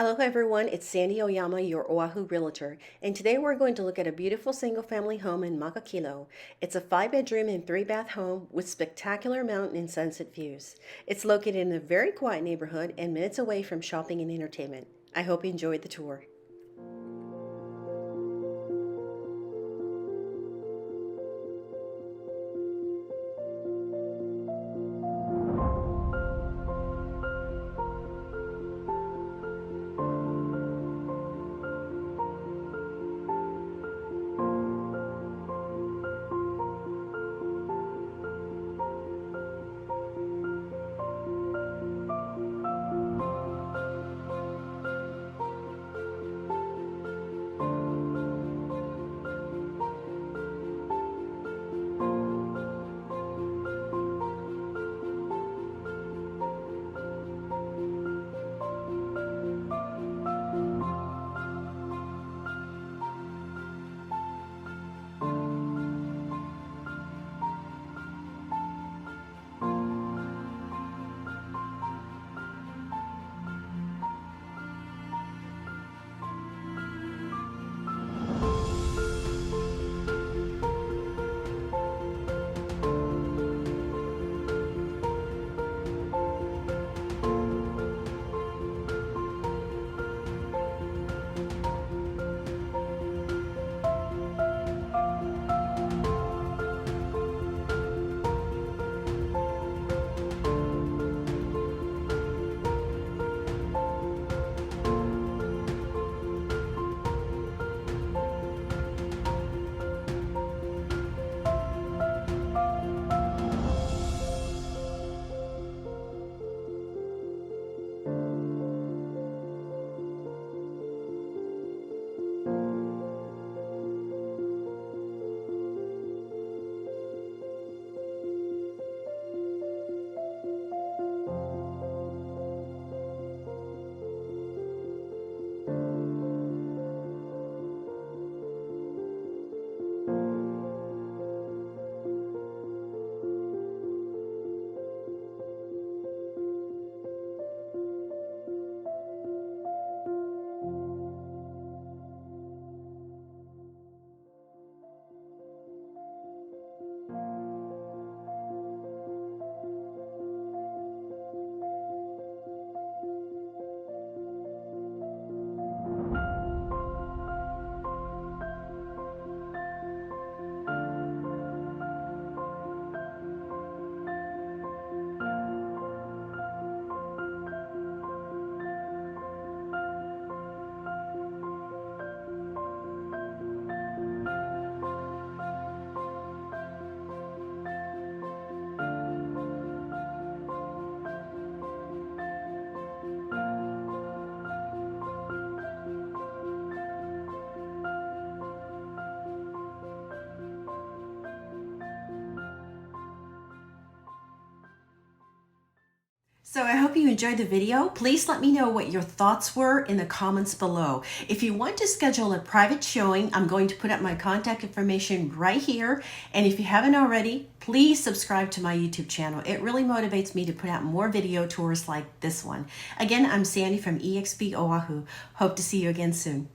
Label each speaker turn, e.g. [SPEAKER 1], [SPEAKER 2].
[SPEAKER 1] Aloha everyone, it's Sandy Ohyama, your Oahu Realtor, and today we're going to look at a beautiful single-family home in Makakilo. It's a 5-bedroom and 3-bath home with spectacular mountain and sunset views. It's located in a very quiet neighborhood and minutes away from shopping and entertainment. I hope you enjoyed the tour. So I hope you enjoyed the video. Please let me know what your thoughts were in the comments below. If you want to schedule a private showing, I'm going to put up my contact information right here. And if you haven't already, please subscribe to my YouTube channel. It really motivates me to put out more video tours like this one. Again, I'm Sandy from eXp Oahu. Hope to see you again soon.